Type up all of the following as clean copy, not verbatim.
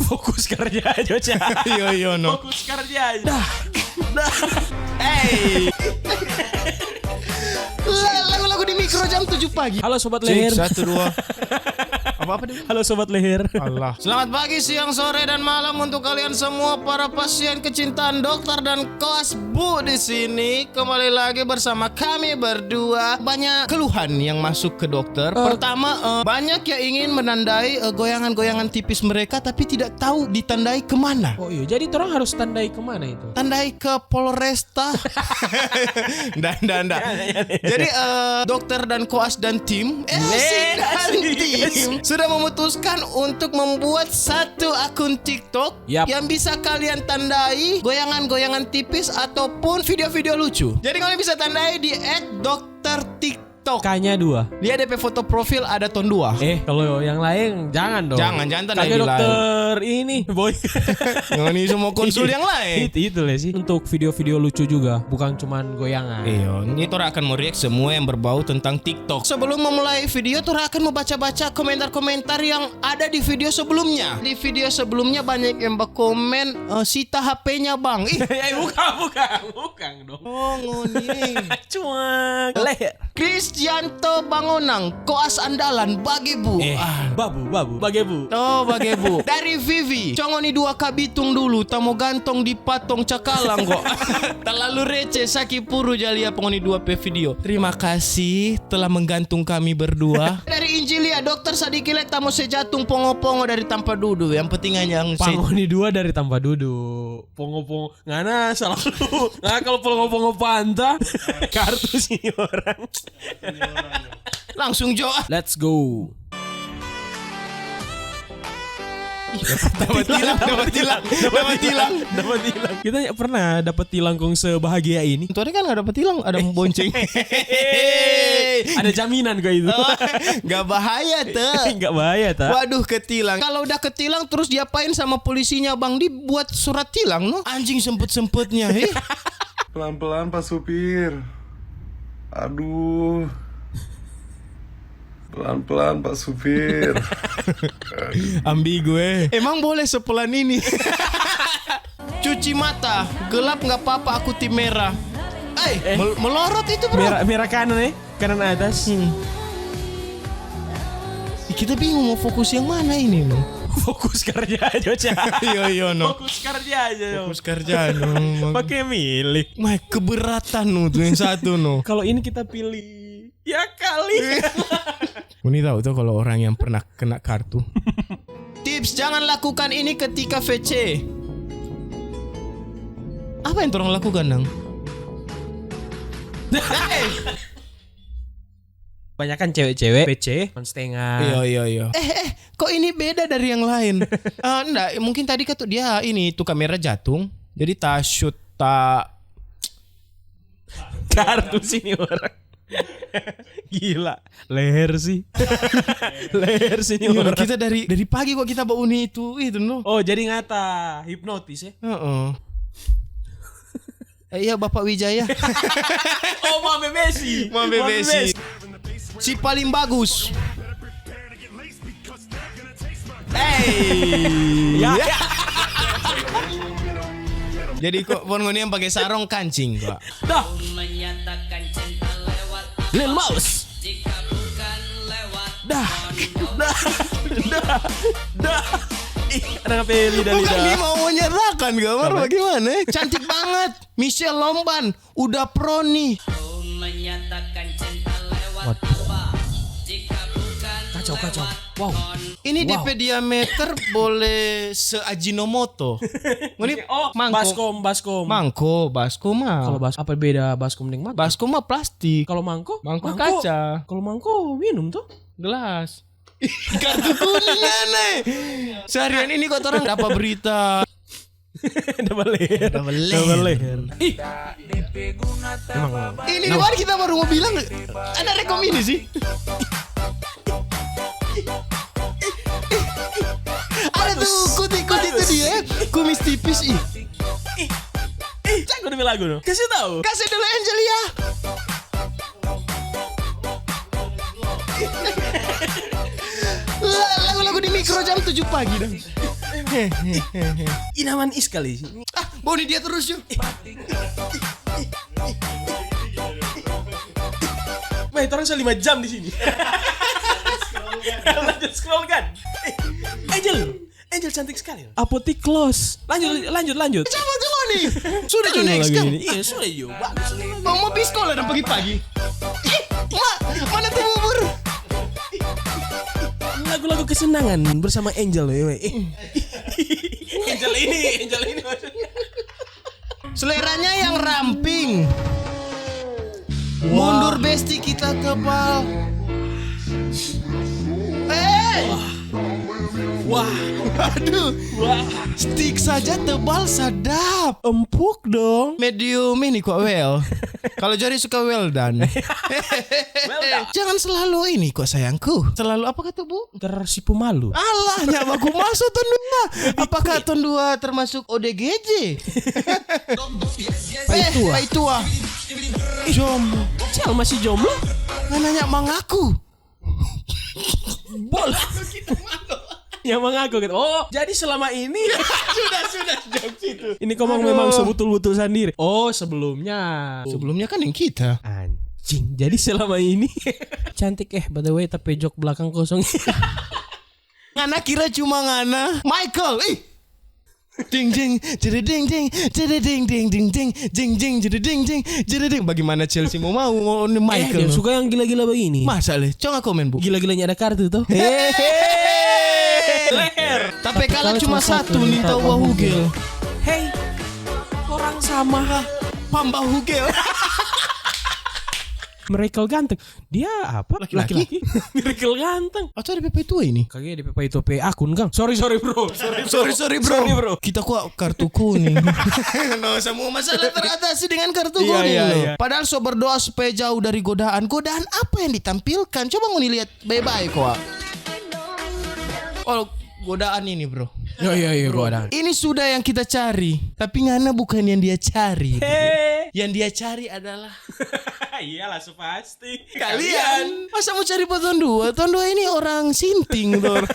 Fokus kerja aja. Yo no. Fokus kerja aja. Dah. Hey. Lagu-lagu di mikro jam 7 pagi. Halo sobat leher. 1 2. Apa deh? Halo sobat leher. Allah. Selamat pagi, siang, sore, dan malam untuk kalian semua para pasien kecintaan dokter dan koas Bu di sini. Kembali lagi bersama kami berdua. Banyak keluhan yang masuk ke dokter. Pertama, banyak yang ingin menandai goyangan-goyangan tipis mereka tapi tidak tahu ditandai kemana. Oh iya, jadi orang harus tandai kemana itu? Tandai ke Polresta. Nggak. Jadi dokter dan koas dan tim sudah memutuskan untuk membuat satu akun TikTok yang bisa kalian tandai goyangan-goyangan tipis ataupun video-video lucu. Jadi kalian bisa tandai di @doktertiktok. K-nya 2. Dia DP foto profil ada ton 2. Kalau yang lain jangan dong. Jangan tandai di dokter ini, boy. Jangan ini semua konsul yang lain. Itu lah sih. Untuk video-video lucu juga, bukan cuman goyangan. Iya, ini Tora akan mereact semua yang berbau tentang TikTok. Sebelum memulai video, Tora akan membaca-baca komentar-komentar yang ada di video sebelumnya. Di video sebelumnya banyak yang berkomen, sita HP-nya bang. Bukan dong. Oh, ngoni. Cuak. Leher. Kristianto Bangonang, koas andalan Bagebu. Bagebu. Oh, Bagebu. Dari Vivi, congoni 2 kabitung dulu, tamo gantong di patong cakalang kok. Terlalu receh, saki puru jalia pengoni 2 video. Terima kasih telah menggantung kami berdua. Dari Injilia, dokter sadikile tamo sejatung pongo-pongo dari tanpa dudu. Yang penting yang pangoni 2 dari tanpa duduk. Pongo-pongo ngana salah lu. Nah, kalau pongo-pongo panta kartu sini orang. Langsung Jo. Let's go. Dapat tilang. Kita pernah dapat tilang kong sebahagia ini. Itu kan nggak dapat tilang, ada bonceng. Ada jaminan kok itu. Nggak bahaya tuh. Nggak bahaya tak. Waduh, ketilang. Kalau udah ketilang terus diapain sama polisinya bang? Dibuat surat tilang no. Anjing sempet-sempetnya. Pelan-pelan Pak Supir. Aduh. Pelan-pelan Pak Supir. Ambigu Emang boleh sepelan ini? Cuci mata. Gelap gak apa-apa, aku tim merah. Melorot itu bro. Merah kanan kanan atas. Kita bingung mau fokus yang mana ini no. Fokus kerja aja. Yo no. Fokus kerja aja. Fokus kerja no. Pakai milik. Keberatan no tuh yang satu no. Kalau ini kita pilih ya kali. Ini tahu tuh kalau orang yang pernah kena kartu. Tips, jangan lakukan ini ketika VC. Apa yang orang lakukan nang? Banyak kan cewek-cewek VC setengah. Iya. Kok ini beda dari yang lain? Enggak, mungkin tadi kan dia ini tuh kamera jatung. Jadi tak shoot kartu sini orang. Gila, leher sih. Leher sini orang. Kita dari pagi kok kita bawa itu no. Oh, jadi ngata hipnotis ya? Iya Bapak Wijaya. Oh, Mame Messi. Si paling bagus. Ya. Jadi kok ngoni yang pakai sarung kancing kok. Dah. Lil Mouse. Dah. Ada pilih dari Bukan dia mau menyerahkan gambar bagaimana? Cantik banget. Michelle Lomban udah pro nih. Kacau. Wow. Ini DP diameter boleh se-Ajinomoto. Baskom. Baskom mah. Kalau apa beda baskom dengan mangko? Baskom mah plastik. Kalau mangko kaca. Kalau mangko minum tuh gelas. Kartu kuning aneh. Seharian ini kok orang dapat berita. Double leher. Ini baru kita baru mau bilang ada rekom ini sih. Ada tuh kuti-kuti itu dia kumis tipis Cak demi lagu no. Kasih dulu Angelia. Lagu-lagu di mikro jam 7 pagi dah. Inaman is kali. Boni dia terus yuk. Wah, itu orang 5 jam di sini. Lanjut scroll kan. Angel cantik sekali. Apotik close. Lanjut. Coba nih. Sudah jo next kan? Iya, sudah jo. Bagus. Mau pergi sekolah dan pagi-pagi. Mana tuh bubur? Lagu-lagu kesenangan bersama Angel. Angel ini maksudnya. Seleranya yang ramping. Mundur besti kita kepal. Wah. Aduh. Wah. Stick saja tebal sadap. Empuk dong. Medium ini kok well. Kalau Jori suka well done. Jangan selalu ini kok sayangku. Selalu apa kata Bu? Ntar si pemalu. Alah, nyawaku masuk ton 2. Apakah ton 2 termasuk ODGJ? Paitua. Jomblo. Cel masih jomblo? Nggak nanya mengaku. Bola. Yang mengaku gitu. Oh, jadi selama ini Sudah jokes itu. ini komang memang sebetul-betul sendiri. Oh, sebelumnya Sebelumnya kan yang kita. anjing. Jadi selama ini cantik by the way tapi jok belakang kosong. Ngana kira cuma ngana Michael. Ding ding jadi ding ding jadi ding ding ding ding ding ding jadi ding ding jadi ding. Bagaimana Chelsea mau Michael? Dia suka yang gila-gila begini. Masa le? Coba komen Bu. Gila-gilanya ada kartu tuh. Leher. Tapi kalah cuma satu minta uang hugel. Hey, orang sama. Pamba hugel. Miracle ganteng. Dia apa? Laki-laki. Miracle ganteng. Atau ada PP tua ini? Kagak DP itu P akun Kang. Sorry bro. Sorry bro. Kita kok kartu kuning. No, semua masalah teratasi dengan kartu kuning. Iya. Padahal so berdoa supaya jauh dari godaan. Godaan apa yang ditampilkan? Coba ngoni lihat baik-baik kok. Oh, godaan ini bro. Iya godaan. Ini sudah yang kita cari. Tapi ngana bukan yang dia cari. Yang dia cari adalah Iyalah pasti. kalian. Masa mau cari Ton 2? Ton 2 ini orang sinting tuh orang.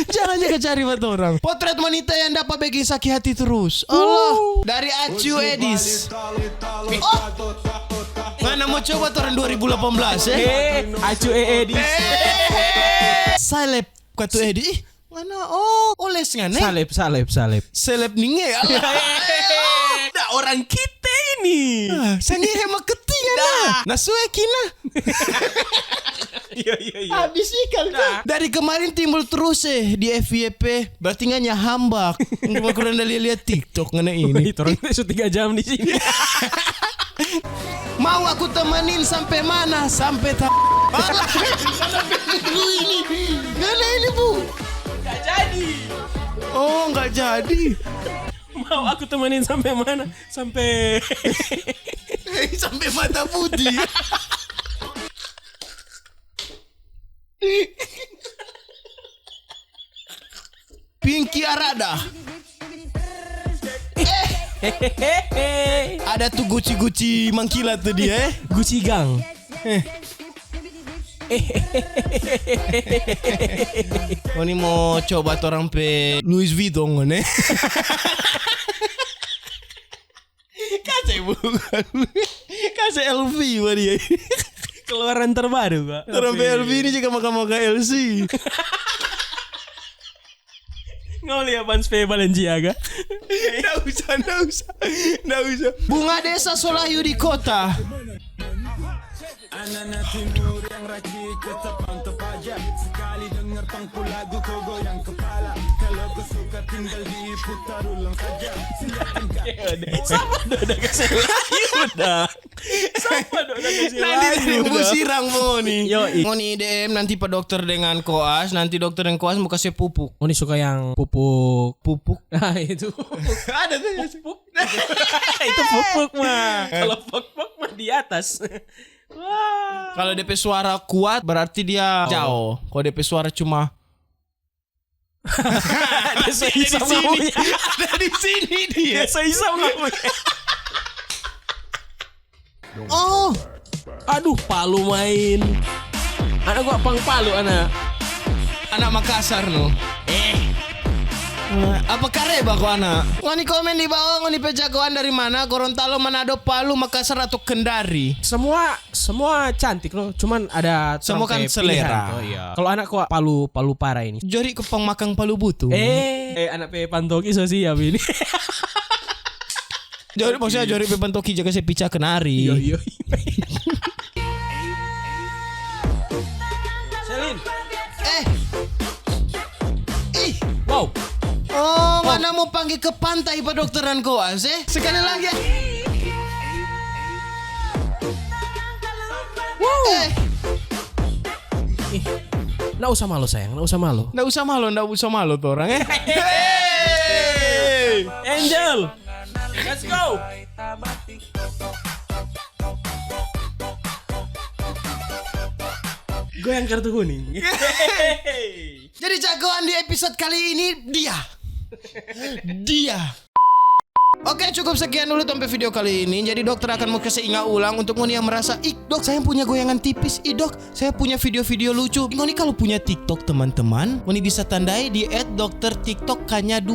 Jangan jaga cari buat orang. Potret wanita yang dapat bikin sakit hati terus. Allah. Dari Acu Edis. Mana mau coba tahun 2018 Acu Edis. Salep katu Edis. Mana oles ngane. Salep. Seleb ninge. Nah, orang kita ini. Sangi hemat ketingan. Nah suwe kina. Iya. Habis ikan. Dari kemarin timbul terus di FYP. Berarti nganya hambak. Cuma kurang dari lihat TikTok ngana ini. Itu orang itu 3 jam di sini. Mau aku temenin sampai mana? Sampai sampai minggu ini. Ngana ini Bu. Gak jadi. Oh nggak jadi. Mau aku temenin sampai mana? Sampai Sampai mata putih. Pinky Arada. Ada tuh guci-guci mangkilat tuh dia. Gucci Gang. Oh ini mau coba orang pe Louis Vuitton nih. Kasih bukan. Kasih LV buat dia. Keluaran terbaru, Pak. Orang pe LV ini juga maka-maka LC. Ngoli apaan Spee Balenciaga? Nggak usah. Bunga Desa Solayu di kota. Anak timur yang rajin ketepang tepaja. Sekali dengar pangku lagu kau goyang kepala. Kalau kau suka tinggal diputar ulang saja. Siapa udah kasih udah. Siapa udah kasih Nanti mau sirang mau nih. Yoi. Mau nih DM nanti Pak Dokter dengan koas. Nanti dokter dengan koas mau kasih pupuk. Oh, ini suka yang pupuk. Nah itu. Ada tuh. Pupuk. Itu pupuk mah. Kalau pupuk mah di atas. Wah. Kalau DP suara kuat berarti dia jauh. Kalau DP suara cuma Dia seisam ngomongnya. ada di sini dia. Dia seisam ngomongnya. Oh, Aduh, Palu main. Anak gua pang Palu anak. anak Makassar no. Apa kareba ko anak? Ngoni komen di bawah, ngoni pejagoan dari mana? Gorontalo, Manado, Palu, Makassar atau Kendari? Semua cantik loh, cuman ada Semua kan trompe selera. pilihan tuh, iya. Kalau anak kok Palu parah ini. Jori ke pengmakang Palu butuh. Anak pe pantoki so siap ini. Jori maksudnya jori pebentoki jaga sepica kenari. Yo. Selin. Wow. Oh, mana mau panggil ke pantai Pak Dokteran Koas Sekali lagi. Nggak usah malu sayang, nggak usah malu. Nggak usah malu tuh orang Angel, let's go. Goyang kartu kuning. Jadi jagoan di episode kali ini dia. Oke, cukup sekian dulu sampai video kali ini. Jadi dokter akan mau kasih ingat ulang untuk ngoni yang merasa, dok saya punya goyangan tipis, dok saya punya video-video lucu. Ngoni kalau punya TikTok teman-teman, ngoni bisa tandai di @doktertiktoknya2.